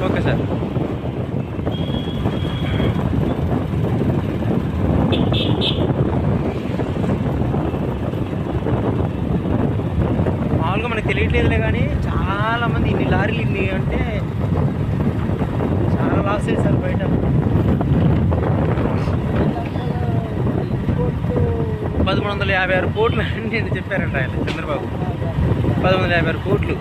Okay sir. మామూలుగా మనకు తెలియట్లేదులే కానీ చాలామంది ఇన్ని లారీలు ఇన్ని అంటే చాలా లాస్ చేశారు బయట. 1356 కోట్లు అని చెప్పారంట ఆయన చంద్రబాబు. 1356 కోట్లు.